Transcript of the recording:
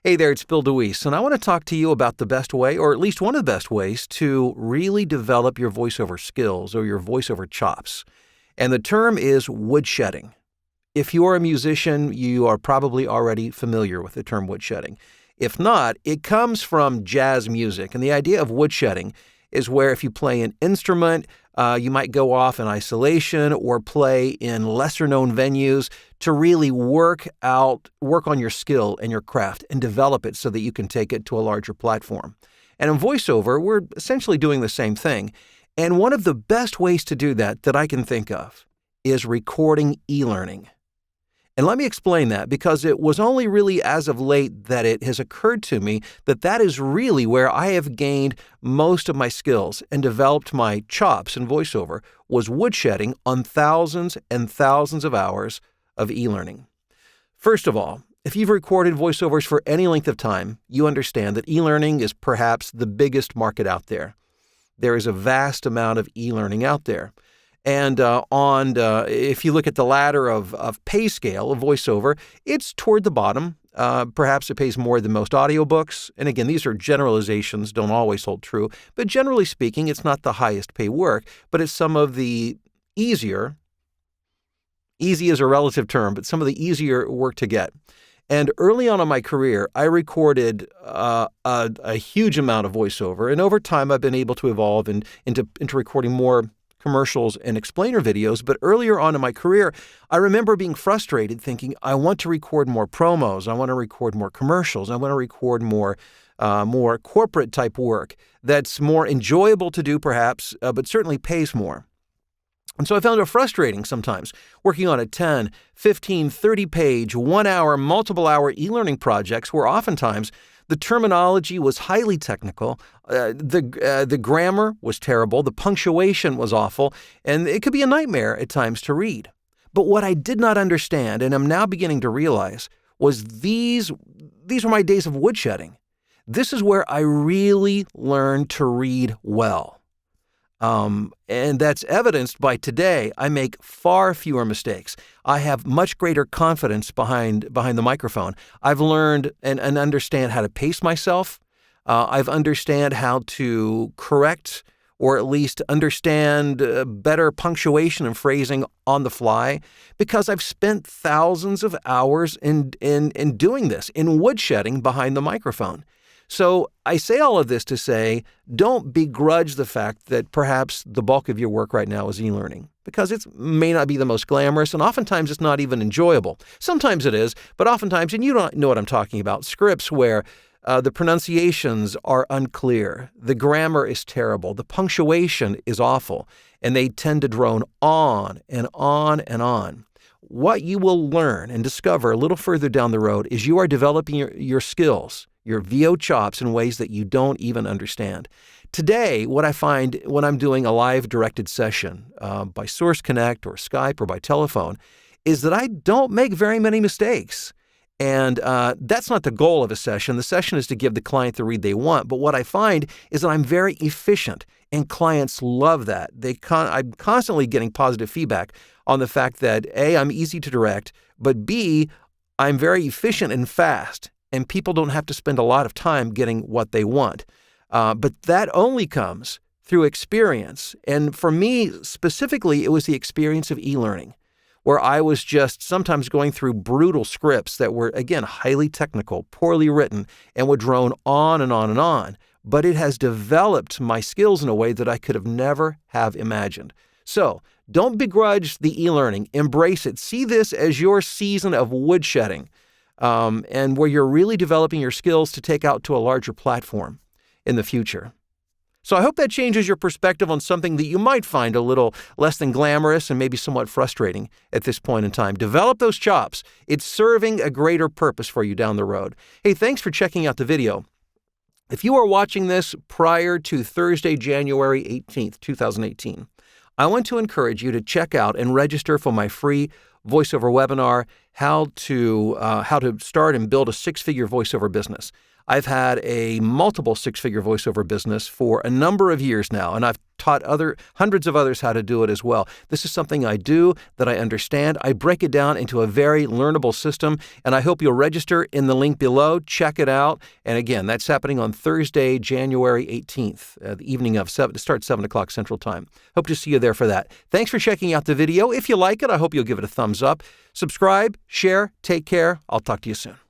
Hey there, it's Bill DeWeese, and I want to talk to you about the best way, or at least one of the best ways, to really develop your voiceover skills or your voiceover chops. And the term is woodshedding. If you are a musician, you are probably already familiar with the term woodshedding. If not, it comes from jazz music, and the idea of woodshedding is where if you play an instrument, you might go off in isolation or play in lesser-known venues to really work on your skill and your craft and develop it so that you can take it to a larger platform. And in voiceover, we're essentially doing the same thing. And one of the best ways to do that I can think of is recording e-learning. And let me explain that, because it was only really as of late that it has occurred to me that is really where I have gained most of my skills and developed my chops in voiceover, was woodshedding on thousands and thousands of hours of e-learning. First of all, if you've recorded voiceovers for any length of time, you understand that e-learning is perhaps the biggest market out there. There is a vast amount of e-learning out there. And if you look at the ladder of pay scale of voiceover, it's toward the bottom. Perhaps it pays more than most audiobooks. And again, these are generalizations, don't always hold true. But generally speaking, it's not the highest pay work, but it's some of the easier, easy is a relative term, but some of the easier work to get. And early on in my career, I recorded a huge amount of voiceover. And over time, I've been able to evolve into recording more commercials and explainer videos. But earlier on in my career, I remember being frustrated thinking, I want to record more promos. I want to record more commercials. I want to record more corporate type work that's more enjoyable to do perhaps, but certainly pays more. And so I found it frustrating sometimes working on a 10, 15, 30-page, 1-hour, multiple-hour e-learning projects where oftentimes the terminology was highly technical, the grammar was terrible, the punctuation was awful, and it could be a nightmare at times to read. But what I did not understand, and I'm now beginning to realize, was these were my days of woodshedding. This is where I really learned to read well. And that's evidenced by today. I make far fewer mistakes. I have much greater confidence behind the microphone. I've learned and understand how to pace myself. I've understand how to correct or at least understand better punctuation and phrasing on the fly, because I've spent thousands of hours in doing this, in woodshedding behind the microphone. So I say all of this to say, don't begrudge the fact that perhaps the bulk of your work right now is e-learning, because it may not be the most glamorous, and oftentimes it's not even enjoyable. Sometimes it is, but oftentimes, and you don't know what I'm talking about, scripts where the pronunciations are unclear, the grammar is terrible, the punctuation is awful, and they tend to drone on and on and on. What you will learn and discover a little further down the road is you are developing your skills, your VO chops, in ways that you don't even understand. Today, what I find when I'm doing a live directed session by Source Connect or Skype or by telephone is that I don't make very many mistakes. And that's not the goal of a session. The session is to give the client the read they want. But what I find is that I'm very efficient, and clients love that. I'm constantly getting positive feedback on the fact that A, I'm easy to direct, but B, I'm very efficient and fast, and people don't have to spend a lot of time getting what they want. But that only comes through experience. And for me specifically, it was the experience of e-learning, where I was just sometimes going through brutal scripts that were, again, highly technical, poorly written, and would drone on and on and on. But it has developed my skills in a way that I could have never have imagined. So don't begrudge the e-learning. Embrace it. See this as your season of woodshedding, and where you're really developing your skills to take out to a larger platform in the future. So I hope that changes your perspective on something that you might find a little less than glamorous and maybe somewhat frustrating at this point in time. Develop those chops. It's serving a greater purpose for you down the road. Hey, thanks for checking out the video. If you are watching this prior to Thursday, January 18th, 2018, I want to encourage you to check out and register for my free voiceover webinar, how to start and build a 6-figure voiceover business. I've had a multiple six-figure voiceover business for a number of years now, and I've taught hundreds of others how to do it as well. This is something I do, that I understand. I break it down into a very learnable system, and I hope you'll register in the link below. Check it out. And again, that's happening on Thursday, January 18th, the evening of 7, it starts 7 o'clock Central Time. Hope to see you there for that. Thanks for checking out the video. If you like it, I hope you'll give it a thumbs up. Subscribe, share, take care. I'll talk to you soon.